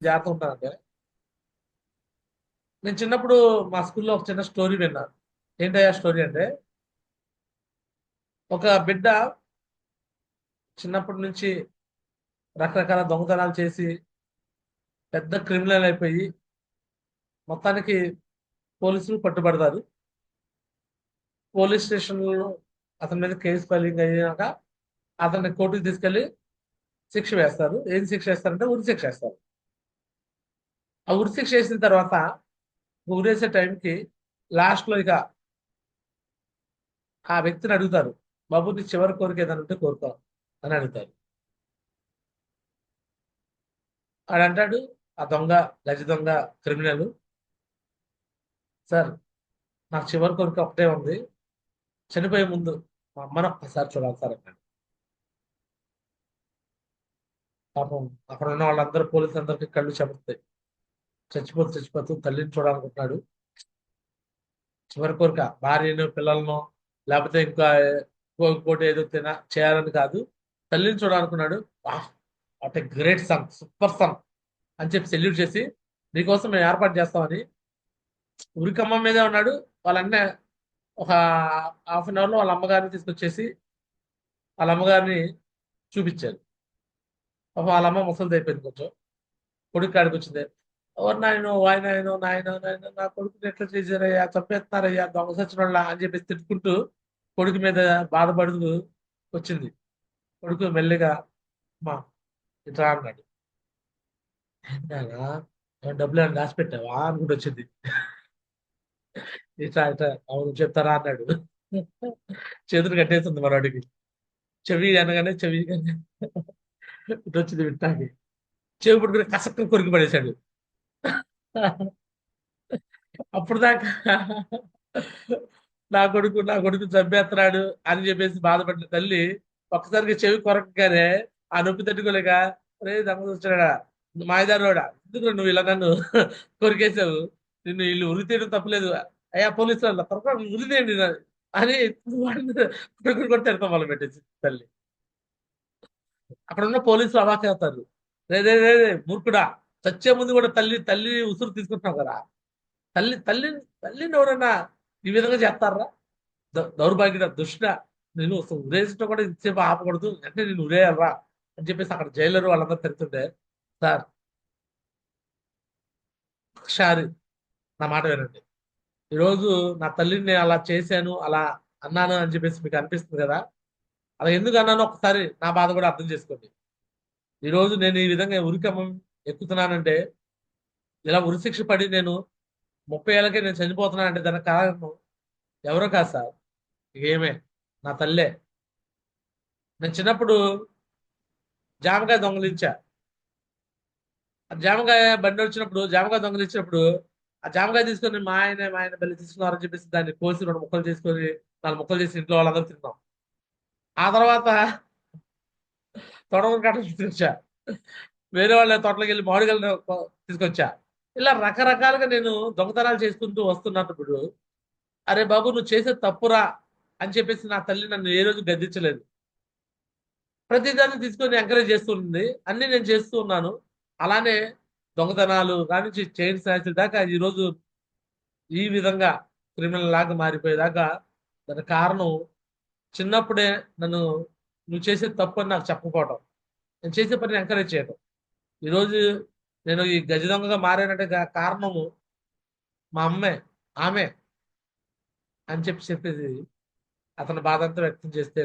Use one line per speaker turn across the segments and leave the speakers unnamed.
జాగ్రత్త ఉంటానంటే నేను చిన్నప్పుడు మా స్కూల్లో ఒక చిన్న స్టోరీ విన్నాను. ఏంటయ్యా స్టోరీ అంటే ఒక బిడ్డ చిన్నప్పటి నుంచి రకరకాల దొంగతనాలు చేసి పెద్ద క్రిమినల్ అయిపోయి మొత్తానికి పోలీసులు పట్టుబడతారు. పోలీస్ స్టేషన్లో అతని మీద కేసు ఫైలింగ్ అయ్యాక అతన్ని కోర్టుకు తీసుకెళ్లి శిక్ష వేస్తారు. ఏం శిక్ష వేస్తారంటే ఉరి శిక్ష వేస్తారు. ఆ ఉరి శిక్ష వేసిన తర్వాత ఉరేసే టైంకి లాస్ట్ లో ఇక ఆ వ్యక్తిని అడుగుతారు, బాబు నీ చివరి కోరిక ఏదైనా ఉంటే కోరుకో అని అడుగుతారు. ఆడు అంటాడు, ఆ దొంగ, గజ దొంగ, క్రిమినల్, సార్ నాకు చివరి కోరిక ఒకటే ఉంది, చనిపోయే ముందు మా అమ్మను ఒక్కసారి చూడాలి సార్ అన్నాడు. పాపం అక్కడ ఉన్న వాళ్ళందరూ పోలీసులు అందరికీ కళ్ళు చెమరుతాయి. చచ్చిపోతూ చచ్చిపోతూ తల్లిని చూడాలనుకుంటున్నాడు. చివరి కోరిక భార్యను పిల్లలను లేకపోతే ఇంకా ఇంకోటి ఏదో చేయాలని కాదు, తల్లిని చూడాలనుకున్నాడు. What a great son, super son అని చెప్పి సెల్యూట్ చేసి నీకోసం మేము ఏర్పాటు చేస్తామని ఉరికమ్మ మీదే ఉన్నాడు. వాళ్ళన్న ఒక హాఫ్ అన్ అవర్ లో వాళ్ళ అమ్మగారిని తీసుకొచ్చేసి వాళ్ళ అమ్మగారిని చూపించారు. పాపం వాళ్ళ అమ్మ ముసలిది అయిపోయింది కొంచెం. కొడుకు కాడికి వచ్చింది. ఎవరు నాయన వాయనాయనో నాయన నాయన నా కొడుకుని ఎట్లా చేశారయ్యా, చంపేస్తున్నారయ్యా దొంగ సచిన వాళ్ళ అని చెప్పేసి తిట్టుకుంటూ కొడుకు మీద బాధపడుతూ వచ్చింది. కొడుకు మెల్లిగా అమ్మా ఇట్లా అన్నాడు. "ఏంటన్నా, ఏమన్నా డబ్బులు ఏమైనా దాచిపెట్టావా అనుకుంటూ వచ్చింది. ఇట్లా ఇట్లా అవును చెప్తారా అన్నాడు. చేతులు కట్టేస్తుంది మనవాడికి. చెవి అనగానే చెవి ఇటు వచ్చింది వింటాకి. చెవి పట్టుకుని కసక్క కొరికి పడేశాడు. అప్పుడు దాకా నా కొడుకు చంపేస్తున్నాడు అని చెప్పేసి బాధపడిన తల్లి ఒక్కసారిగా చెవి కొరకగానే ఆ నొప్పి తట్టుకోలేక, రే దమ్మ వచ్చాడా మాయదారోడా, ఎందుకు నువ్వు ఇలా నన్ను కొరికేసావు, నిన్ను వీళ్ళు ఉరి తీయడం తప్పలేదు, అయ్యా పోలీసు వాళ్ళు త్వరగా ఉరి తీయండి అని వాడిని కొడుకుని కూడా తిడతాం మొదలు పెట్టేసి తల్లి. అక్కడ ఉన్న పోలీసులు అవాక్ అవుతారు. రే రే రే రే, మూర్ఖుడా, చచ్చే ముందు కూడా తల్లి తల్లి ఉసురు తీసుకుంటున్నావు కదా, తల్లిని ఎవరన్నా ఈ విధంగా చేస్తారా, దౌర్భాగ్యుడ, దుష్ట, నేను ఉరేసినా కూడా ఇంతసేపు ఆపకూడదు అంటే నేను ఉరేయాలరా అని చెప్పేసి అక్కడ జైలర్ వాళ్ళందరూ తిరుగుతుంటే, సార్ ఒకసారి నా మాట వినండి, ఈరోజు నా తల్లిని నేను అలా చేశాను అలా అన్నాను అని చెప్పేసి మీకు అనిపిస్తుంది కదా, అలా ఎందుకు అన్నానో ఒకసారి నా బాధ కూడా అర్థం చేసుకోండి. ఈరోజు నేను ఈ విధంగా ఉరికమ్మం ఎక్కుతున్నానంటే, ఇలా ఉరిశిక్ష పడి నేను 30 ఏళ్ళకే నేను చనిపోతున్నానంటే దానికి కారణం ఎవరో కాదు సార్, ఏమే నా తల్లే. నేను చిన్నప్పుడు జామకాయ దొంగలించా. ఆ జామకాయ బండి వచ్చినప్పుడు జామకాయ దొంగలించినప్పుడు ఆ జామకాయ తీసుకొని మా ఆయన బలి తీసుకున్నారని చెప్పేసి దాన్ని కోసి 2 ముక్కలు చేసుకొని 4 ముక్కలు చేసి ఇంట్లో వాళ్ళందరూ తిన్నాం. ఆ తర్వాత తొడవలు కట్ట తీసుకొచ్చా. వేరే వాళ్ళ తోటలోకి వెళ్ళి మామిడికాయలు తీసుకొచ్చా. ఇలా రకరకాలుగా నేను దొంగతనాలు చేసుకుంటూ వస్తున్నప్పుడు, అరే బాబు నువ్వు చేసేది తప్పురా అని చెప్పేసి నా తల్లి నన్ను ఏ రోజు గద్దించలేదు. ప్రతిదాన్ని తీసుకొని ఎంకరేజ్ చేస్తుంది. అన్ని నేను చేస్తూ ఉన్నాను. అలానే దొంగతనాలు కానించి చైన్ స్నాచ్ల దాకా ఈ రోజు ఈ విధంగా క్రిమినల్ లాగా మారిపోయేదాకా దానికి కారణం చిన్నప్పుడే నన్ను నువ్వు చేసే తప్పు అని నాకు చెప్పకపోవటం, నేను చేసే పని ఎంకరేజ్ చేయడం. ఈరోజు నేను ఈ గజ దొంగగా మారానంటే కారణము మా అమ్మే, ఆమె అని చెప్పేసి అతని బాధ అంతా వ్యక్తం చేస్తే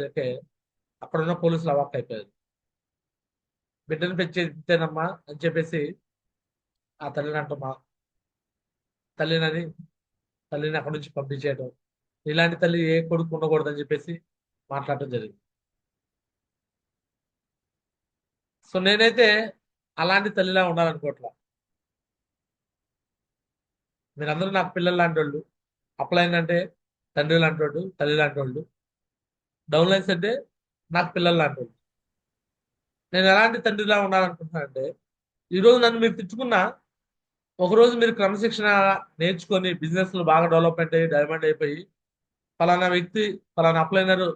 అక్కడున్న పోలీసులు అవాక్ అయిపోయారు. బిడ్డను పెంచేదేనమ్మా అని చెప్పేసి ఆ తల్లిని అంటమ్మా, తల్లినని తల్లిని అక్కడి నుంచి పంపించేయడం, ఇలాంటి తల్లి ఏ కొడుకు ఉండకూడదని చెప్పేసి మాట్లాడటం జరిగింది. సో నేనైతే అలాంటి తల్లిలా ఉండాలనుకోవట్లా. మీరందరూ నాకు పిల్లలు లాంటి వాళ్ళు. అప్లైన్ అంటే తండ్రి లాంటి వాళ్ళు, తల్లి లాంటి వాళ్ళు. డౌన్ లైన్స్ అంటే నాకు పిల్లలు లాంటి వాళ్ళు. నేను ఎలాంటి తండ్రిలా ఉండాలనుకుంటున్నానంటే, ఈరోజు నన్ను మీరు తిట్టుకున్నా, ఒకరోజు మీరు క్రమశిక్షణ నేర్చుకొని బిజినెస్ లో బాగా డెవలప్మెంట్ అయ్యి డైమండ్ అయిపోయి, ఫలానా వ్యక్తి, ఫలానా అప్లైనర్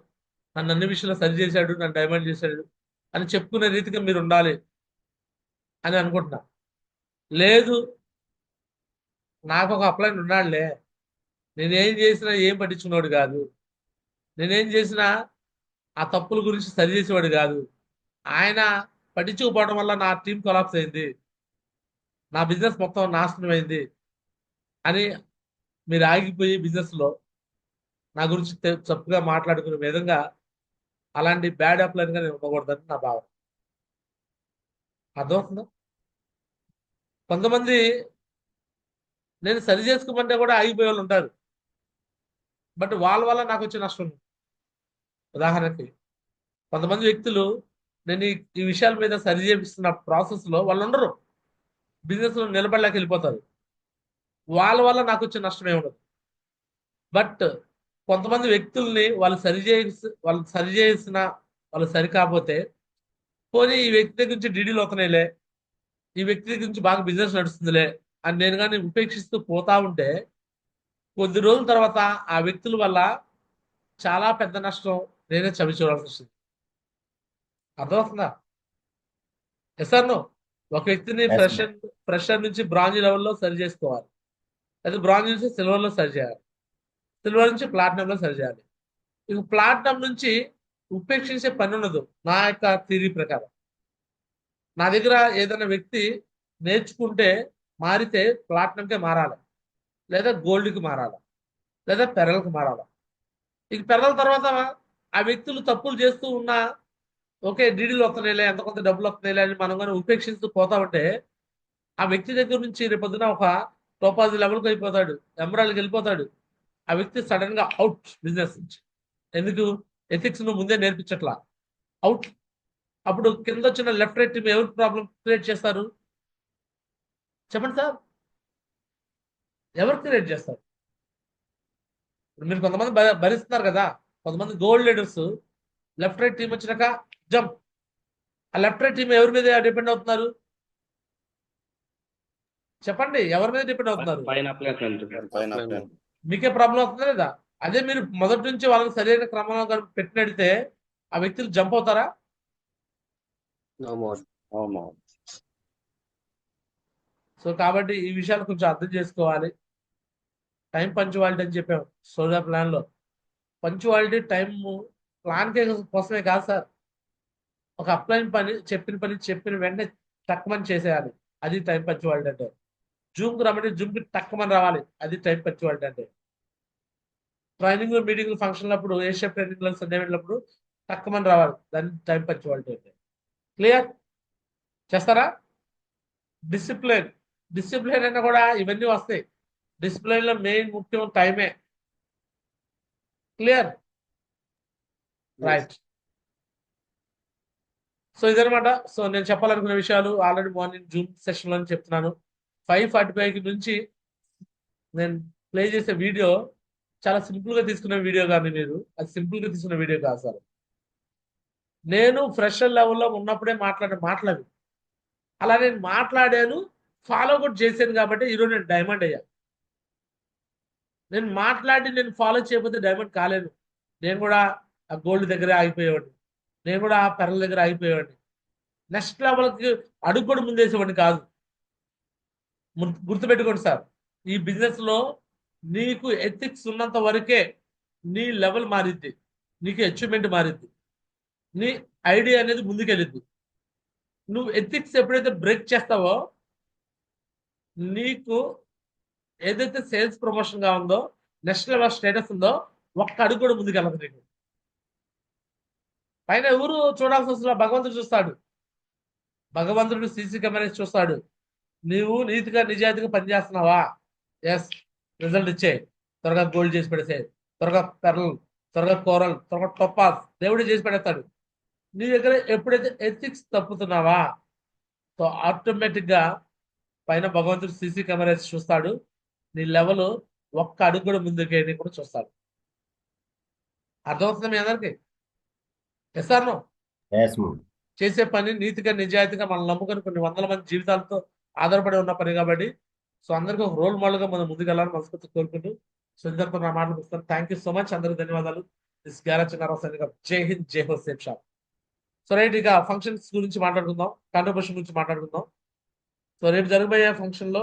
నన్ను అన్ని విషయంలో సరి చేశాడు, నన్ను డైమండ్ చేశాడు అని చెప్పుకునే రీతిగా మీరు ఉండాలి అని అనుకుంటున్నా. లేదు, నాకు ఒక అప్లైన్ ఉన్నాడులే, నేనేం చేసినా ఏం పట్టించుకున్నాడు కాదు, నేనేం చేసినా ఆ తప్పుల గురించి సరి చేసేవాడు కాదు, ఆయన పట్టించుకోపోవడం వల్ల నా టీం కొలాప్స్ అయింది, నా బిజినెస్ మొత్తం నాశనం అయింది అని మీరు ఆగిపోయి బిజినెస్ లో నా గురించి తప్పుగా మాట్లాడుకునే విధంగా అలాంటి బ్యాడ్ అప్లైన్ గా నేను ఉండకూడదని నా భావన. అర్థమవుతుందా? కొంతమంది నేను సరి చేసుకోమంటే కూడా ఆగిపోయే వాళ్ళు ఉంటారు, బట్ వాళ్ళ వల్ల నాకు వచ్చే నష్టం ఉంది. ఉదాహరణకి కొంతమంది వ్యక్తులు నేను ఈ విషయాల మీద సరి చేపిస్తున్న ప్రాసెస్ లో వాళ్ళు ఉండరు, బిజినెస్ లో నిలబడలేక వెళ్ళిపోతారు, వాళ్ళ వల్ల నాకు వచ్చే నష్టం ఏముండదు. బట్ కొంతమంది వ్యక్తుల్ని వాళ్ళు సరి చేసిన వాళ్ళు సరి కాకపోతే, పోనీ ఈ వ్యక్తి దగ్గర నుంచి డీడీలు వస్తున్నాయిలే, ఈ వ్యక్తి దగ్గర నుంచి బాగా బిజినెస్ నడుస్తుందిలే అని నేను కానీ ఉపేక్షిస్తూ పోతా ఉంటే, కొద్ది రోజుల తర్వాత ఆ వ్యక్తుల వల్ల చాలా పెద్ద నష్టం నేనే చవి చూడాల్సి వస్తుంది. అర్థమవుతుందా? Yes or no? ఒక వ్యక్తిని
ఎస్ బ్రో.
ఫ్రెషర్ నుంచి బ్రాంజ్ లెవెల్లో సరి చేసుకోవాలి, అది బ్రాంజ్ నుంచి సిల్వర్ లో సరి చేయాలి, సిల్వర్ నుంచి ప్లాటినం లో సరి చేయాలి. ఇక ప్లాటినం నుంచి ఉపేక్షించే పని ఉండదు నా యొక్క థియరీ ప్రకారం. నా దగ్గర ఏదైనా వ్యక్తి నేర్చుకుంటే మారితే ప్లాటినంకే మారాలి, లేదా గోల్డ్కి మారాలి, లేదా పెరల్కి మారాలి. ఇక పెరల తర్వాత ఆ వ్యక్తులు తప్పులు చేస్తూ ఉన్నా, ఓకే డీడీలు వస్తున్నాయిలే, ఎంత కొంత డబ్బులు వస్తున్నాయిలే అని మనం కానీ ఉపేక్షిస్తూ పోతా ఉంటే, ఆ వ్యక్తి దగ్గర నుంచి రేపొద్దున ఒక టోపాజ్ లెవెల్కి అయిపోతాడు, ఎమరాల్డ్కి వెళ్ళిపోతాడు. ఆ వ్యక్తి సడన్ గా అవుట్ బిజినెస్ నుంచి. ఎందుకు? ఎథిక్స్ ను ముందే నేర్పించట్లా, అవుట్. అప్పుడు కింద వచ్చిన లెఫ్ట్ రైట్ టీం ఎవరు ప్రాబ్లం క్రియేట్ చేస్తారు? చెప్పండి సార్, ఎవరు క్రియేట్ చేస్తారు? ఇప్పుడు మీరు కొంతమంది భరిస్తున్నారు కదా, కొంతమంది gold leaders left right team వచ్చినాక జంప్. ఆ లెఫ్ట్ రైట్ టీం ఎవరి మీద డిపెండ్ అవుతున్నారు? చెప్పండి, ఎవరి మీద డిపెండ్ అవుతున్నారు?
పైన ప్లేస్మెంట్
పైన
మీకే ప్రాబ్లం అవుతుందా లేదా? అదే మీరు మొదటి నుంచి వాళ్ళకి సరైన క్రమంలో కనుక పెట్టినడితే ఆ వ్యక్తులు జంప్ అవుతారా?
అవును.
సో కాబట్టి ఈ విషయాలు కొంచెం అర్థం చేసుకోవాలి. టైం పంచువాలిటీ అని చెప్పాం సోదా ప్లాన్ లో. పంచువాలిటీ టైం ప్లాన్ కోసమే కాదు సార్. ఒక అప్లైన్ పని చెప్పిన వెంటనే టక్మని చేసేయాలి, అది టైం పంచువాలిటీ అంటే. జూమ్కి రమ్మంటే జూమ్కి టక్మని రావాలి, అది టైం పంచువాలిటీ అంటే. ట్రైనింగ్ మీటింగ్ ఫంక్షన్ అప్పుడు, ఏషియా ట్రైనింగ్ సండే వెళ్ళినప్పుడు టక్మని రావాలి, దాన్ని టైం పంచువాలిటీ అంటే. క్లియర్? చేస్తారా? డిసిప్లిన్. డిసిప్లిన్ అయినా కూడా ఇవన్నీ వస్తాయి. డిసిప్లిన్ లో మెయిన్ ముఖ్యం టైమే. క్లియర్? రైట్. సో ఇదనమాట. సో నేను చెప్పాలనుకున్న విషయాలు ఆల్రెడీ మార్నింగ్ జూమ్ సెషన్ లో చెప్తున్నాను. 5:45 నుంచి నేను ప్లే చేసే వీడియో చాలా సింపుల్ గా తీసుకున్న వీడియో, కానీ మీరు అది సింపుల్ గా తీసుకున్న వీడియో కాదు సార్. నేను ఫ్రెషర్ లెవెల్లో ఉన్నప్పుడే మాట్లాడే మాటలు. అలా నేను మాట్లాడాను, ఫాలో కూడా చేశాను కాబట్టి ఈరోజు నేను డైమండ్ అయ్యా. నేను మాట్లాడి నేను ఫాలో చేయకపోతే డైమండ్ కాలేను. నేను కూడా ఆ గోల్డ్ దగ్గరే ఆగిపోయేవాడిని, నేను కూడా ఆ పెరల దగ్గర ఆగిపోయేవాడిని. నెక్స్ట్ లెవెల్కి అడుగు కూడా ముందేసేవాడిని కాదు. గుర్తుపెట్టుకోండి సార్, ఈ బిజినెస్ లో నీకు ఎథిక్స్ ఉన్నంత వరకే నీ లెవెల్ మారిద్ది, నీకు అచీవ్మెంట్ మారిద్ది, నీ ఐడియా అనేది ముందుకెళ్ళిద్ది. నువ్వు ఎథిక్స్ ఎప్పుడైతే బ్రేక్ చేస్తావో, నీకు ఏదైతే సేల్స్ ప్రమోషన్ గా ఉందో, నెక్స్ట్ లెవెల్ స్టేటస్ ఉందో, ఒక్క అడుగు కూడా ముందుకెళ్ళదు నీకు. పైన ఎవరు చూడాల్సి వస్తుందో భగవంతుడు చూస్తాడు. భగవంతుడు సీసీ కెమెరాస్ చూస్తాడు. నీవు నీతిగా నిజాయితీగా పనిచేస్తున్నావా? ఎస్, రిజల్ట్ ఇచ్చే. త్వరగా గోల్డ్ చేసి పెడేసే, త్వరగా పెరల్, త్వరగా కోరల్, త్వరగా టొపాస్, దేవుడు చేసి పెడతాడు. నీ దగ్గర ఎప్పుడైతే ఎథిక్స్ తప్పుతున్నావా, సో ఆటోమేటిక్ గా పైన భగవంతుడు సీసీ కెమెరాస్ చూస్తాడు, నీ లెవెల్ ఒక్క అడుగు కూడా ముందుకేని కూడా చూస్తాడు. అర్థమవుతుంది మీ అందరికి? Yes or no?
ఎస్.
చేసే పని నీతిగా నిజాయితీగా మనం నమ్ముకొని కొన్ని వందల మంది జీవితాలతో ఆధారపడి ఉన్న పని కాబట్టి, సో అందరికీ ఒక రోల్ మోడల్ గా మనం ముందుకెళ్ళాలని మనస్ఫూర్తి కోరుకుంటూ, సో ఇంతటితో నా మాటలు ముగిస్తాను. థ్యాంక్ యూ సో మచ్, అందరికీ ధన్యవాదాలు. దిస్ గ్యారా చిన్నారావు సైనింగ్ ఆఫ్. జై హింద్, జై హో, సేఫ్ షాప్. సో రైట్, ఇక ఫంక్షన్స్ గురించి మాట్లాడుకుందాం, కాంట్రిబ్యూషన్ గురించి మాట్లాడుకుందాం. సో రేపు జరగబోయే ఫంక్షన్ లో